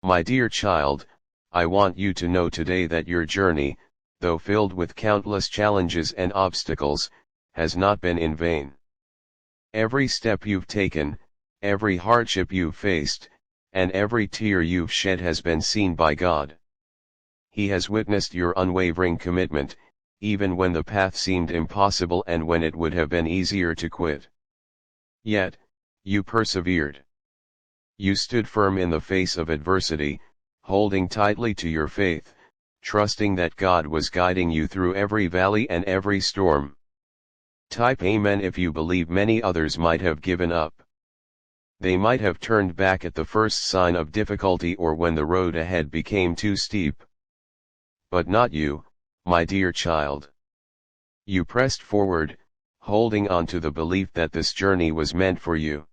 My dear child, I want you to know today that your journey, though filled with countless challenges and obstacles, has not been in vain. Every step you've taken, every hardship you've faced, and every tear you've shed has been seen by God. He has witnessed your unwavering commitment, even when the path seemed impossible and when it would have been easier to quit. Yet, you persevered. You stood firm in the face of adversity, holding tightly to your faith, trusting that God was guiding you through every valley and every storm. Type Amen if you believe many others might have given up. They might have turned back at the first sign of difficulty or when the road ahead became too steep. But not you, my dear child. You pressed forward, holding on to the belief that this journey was meant for you.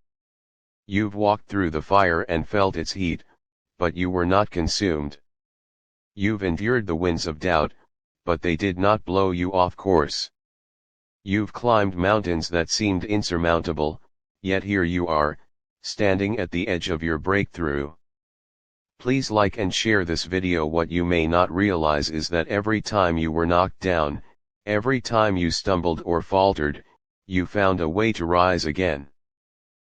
You've walked through the fire and felt its heat, but you were not consumed. You've endured the winds of doubt, but they did not blow you off course. You've climbed mountains that seemed insurmountable, yet here you are, standing at the edge of your breakthrough. Please like and share this video. What you may not realize is that every time you were knocked down, every time you stumbled or faltered, you found a way to rise again.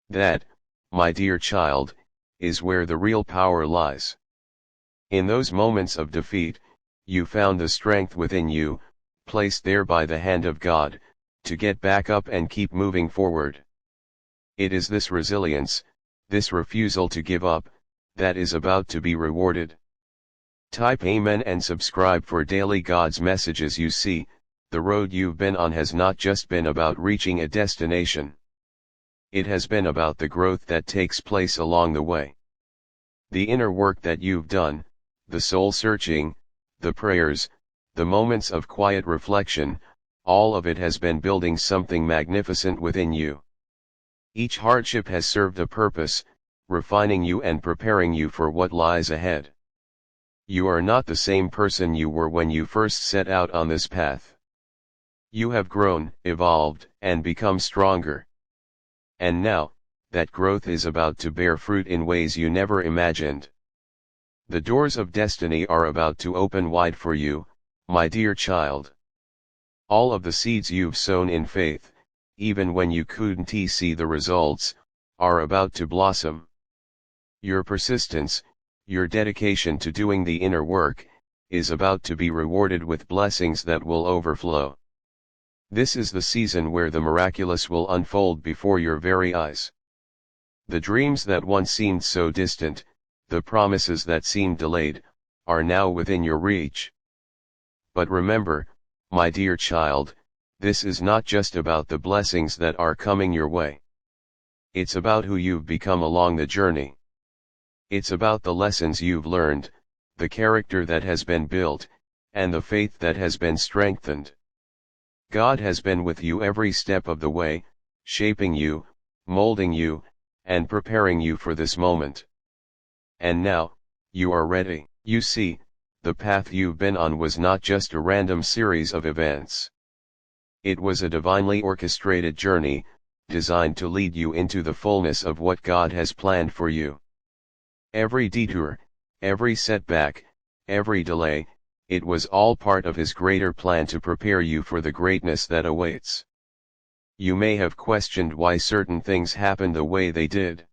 That, my dear child, is where the real power lies. In those moments of defeat, you found the strength within you, placed there by the hand of God, to get back up and keep moving forward. It is this resilience, this refusal to give up, that is about to be rewarded. Type Amen and subscribe for daily God's messages. You see, the road you've been on has not just been about reaching a destination. It has been about the growth that takes place along the way. The inner work that you've done, the soul searching, the prayers, the moments of quiet reflection, all of it has been building something magnificent within you. Each hardship has served a purpose, refining you and preparing you for what lies ahead. You are not the same person you were when you first set out on this path. You have grown, evolved, and become stronger. And now, that growth is about to bear fruit in ways you never imagined. The doors of destiny are about to open wide for you, my dear child. All of the seeds you've sown in faith, even when you couldn't see the results, are about to blossom. Your persistence, your dedication to doing the inner work, is about to be rewarded with blessings that will overflow. This is the season where the miraculous will unfold before your very eyes. The dreams that once seemed so distant, the promises that seemed delayed, are now within your reach. But remember, my dear child, this is not just about the blessings that are coming your way. It's about who you've become along the journey. It's about the lessons you've learned, the character that has been built, and the faith that has been strengthened. God has been with you every step of the way, shaping you, molding you, and preparing you for this moment. And now, you are ready. You see, the path you've been on was not just a random series of events. It was a divinely orchestrated journey, designed to lead you into the fullness of what God has planned for you. Every detour, every setback, every delay, it was all part of His greater plan to prepare you for the greatness that awaits. You may have questioned why certain things happened the way they did.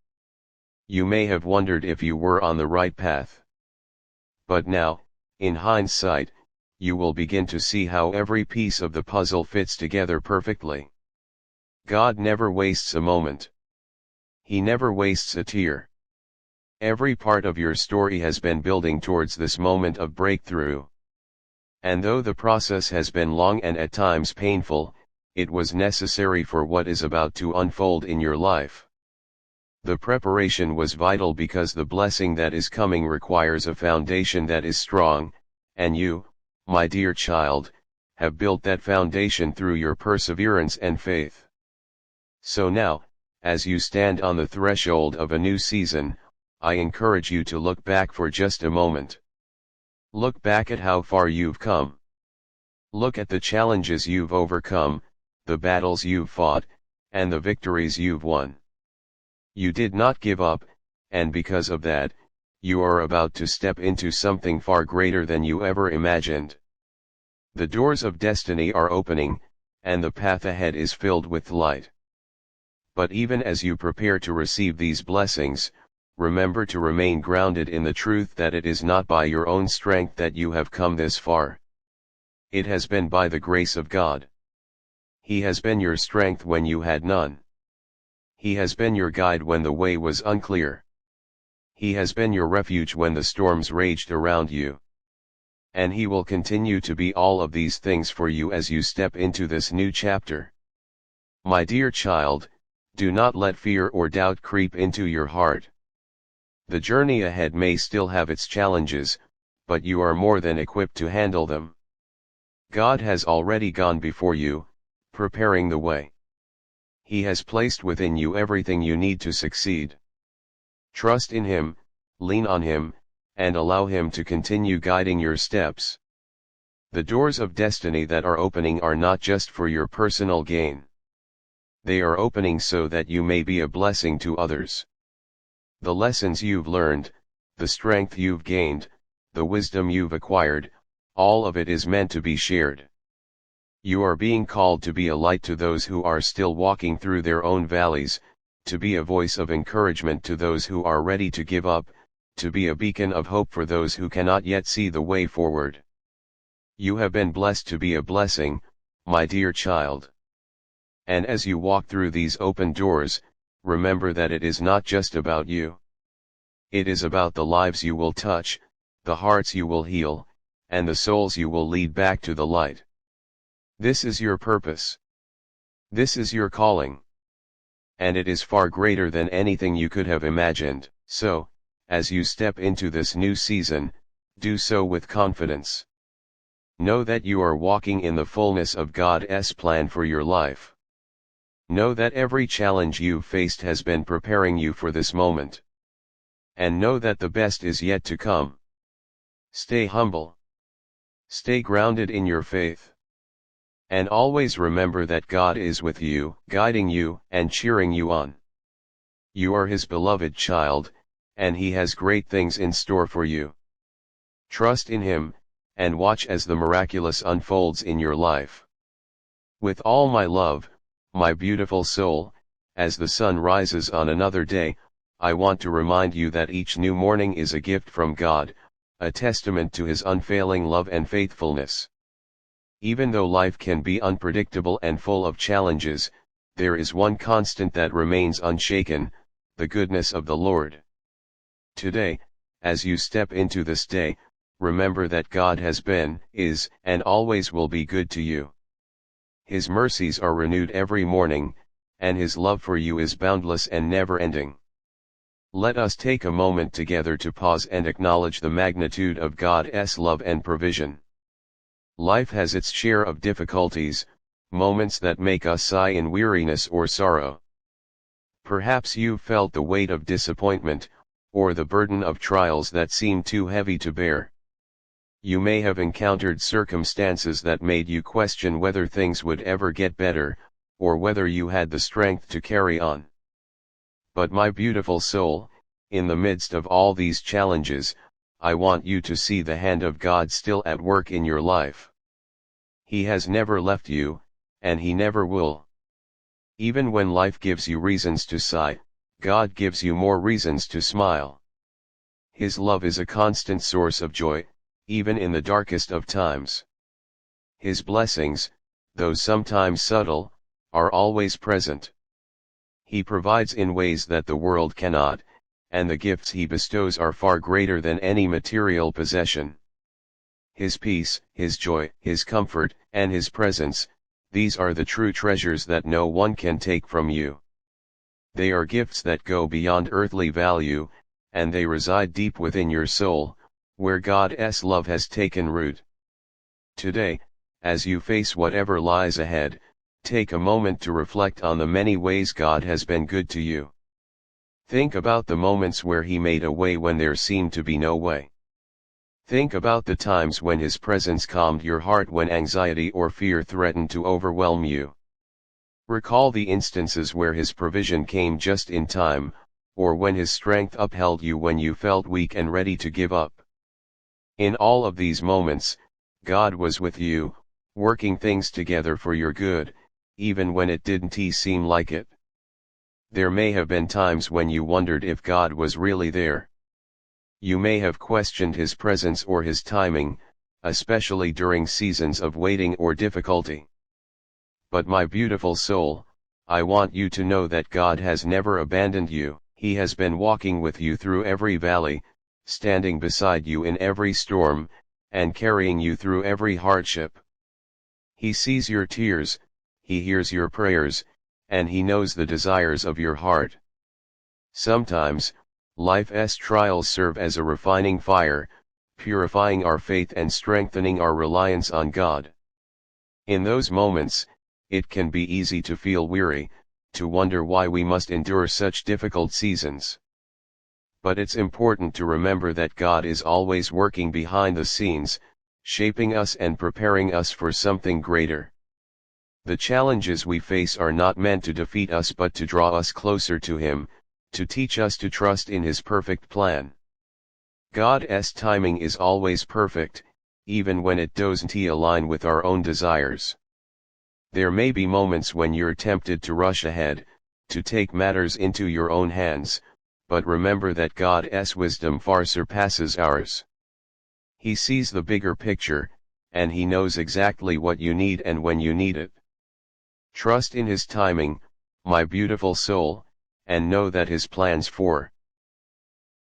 You may have wondered if you were on the right path. But now, in hindsight, you will begin to see how every piece of the puzzle fits together perfectly. God never wastes a moment. He never wastes a tear. Every part of your story has been building towards this moment of breakthrough. And though the process has been long and at times painful, it was necessary for what is about to unfold in your life. The preparation was vital because the blessing that is coming requires a foundation that is strong, and you, my dear child, have built that foundation through your perseverance and faith. So now, as you stand on the threshold of a new season, I encourage you to look back for just a moment. Look back at how far you've come. Look at the challenges you've overcome, the battles you've fought, and the victories you've won. You did not give up, and because of that, You are about to step into something far greater than you ever imagined. The doors of destiny are opening, and the path ahead is filled with light. But even as you prepare to receive these blessings, remember to remain grounded in the truth that it is not by your own strength that you have come this far. It has been by the grace of God. He has been your strength when you had none. He has been your guide when the way was unclear. He has been your refuge when the storms raged around you. And He will continue to be all of these things for you as you step into this new chapter. My dear child, do not let fear or doubt creep into your heart. The journey ahead may still have its challenges, but you are more than equipped to handle them. God has already gone before you, preparing the way. He has placed within you everything you need to succeed. Trust in Him, lean on Him, and allow Him to continue guiding your steps. The doors of destiny that are opening are not just for your personal gain. They are opening so that you may be a blessing to others. The lessons you've learned, the strength you've gained, the wisdom you've acquired, all of it is meant to be shared. You are being called to be a light to those who are still walking through their own valleys, to be a voice of encouragement to those who are ready to give up, to be a beacon of hope for those who cannot yet see the way forward. You have been blessed to be a blessing, my dear child. And as you walk through these open doors, remember that it is not just about you. It is about the lives you will touch, the hearts you will heal, and the souls you will lead back to the light. This is your purpose. This is your calling. And it is far greater than anything you could have imagined. So, as you step into this new season, do so with confidence. Know that you are walking in the fullness of God's plan for your life. Know that every challenge you've faced has been preparing you for this moment. And know that the best is yet to come. Stay humble. Stay grounded in your faith. And always remember that God is with you, guiding you, and cheering you on. You are His beloved child, and He has great things in store for you. Trust in Him, and watch as the miraculous unfolds in your life. With all my love, my beautiful soul, as the sun rises on another day, I want to remind you that each new morning is a gift from God, a testament to His unfailing love and faithfulness. Even though life can be unpredictable and full of challenges, there is one constant that remains unshaken, the goodness of the Lord. Today, as you step into this day, remember that God has been, is, and always will be good to you. His mercies are renewed every morning, and His love for you is boundless and never-ending. Let us take a moment together to pause and acknowledge the magnitude of God's love and provision. Life has its share of difficulties, moments that make us sigh in weariness or sorrow. Perhaps you've felt the weight of disappointment, or the burden of trials that seem too heavy to bear. You may have encountered circumstances that made you question whether things would ever get better, or whether you had the strength to carry on. But my beautiful soul, in the midst of all these challenges, I want you to see the hand of God still at work in your life. He has never left you, and He never will. Even when life gives you reasons to sigh, God gives you more reasons to smile. His love is a constant source of joy, even in the darkest of times. His blessings, though sometimes subtle, are always present. He provides in ways that the world cannot, and the gifts He bestows are far greater than any material possession. His peace, His joy, His comfort, and His presence, these are the true treasures that no one can take from you. They are gifts that go beyond earthly value, and they reside deep within your soul, where God's love has taken root. Today, as you face whatever lies ahead, take a moment to reflect on the many ways God has been good to you. Think about the moments where He made a way when there seemed to be no way. Think about the times when His presence calmed your heart when anxiety or fear threatened to overwhelm you. Recall the instances where His provision came just in time, or when His strength upheld you when you felt weak and ready to give up. In all of these moments, God was with you, working things together for your good, even when it didn't seem like it. There may have been times when you wondered if God was really there. You may have questioned His presence or His timing, especially during seasons of waiting or difficulty. But my beautiful soul, I want you to know that God has never abandoned you. He has been walking with you through every valley, standing beside you in every storm, and carrying you through every hardship. He sees your tears, He hears your prayers, and He knows the desires of your heart. Sometimes, life's trials serve as a refining fire, purifying our faith and strengthening our reliance on God. In those moments, it can be easy to feel weary, to wonder why we must endure such difficult seasons. But it's important to remember that God is always working behind the scenes, shaping us and preparing us for something greater. The challenges we face are not meant to defeat us but to draw us closer to Him, to teach us to trust in His perfect plan. God's timing is always perfect, even when it doesn't align with our own desires. There may be moments when you're tempted to rush ahead, to take matters into your own hands, but remember that God's wisdom far surpasses ours. He sees the bigger picture, and He knows exactly what you need and when you need it. Trust in His timing, my beautiful soul, and know that His plans for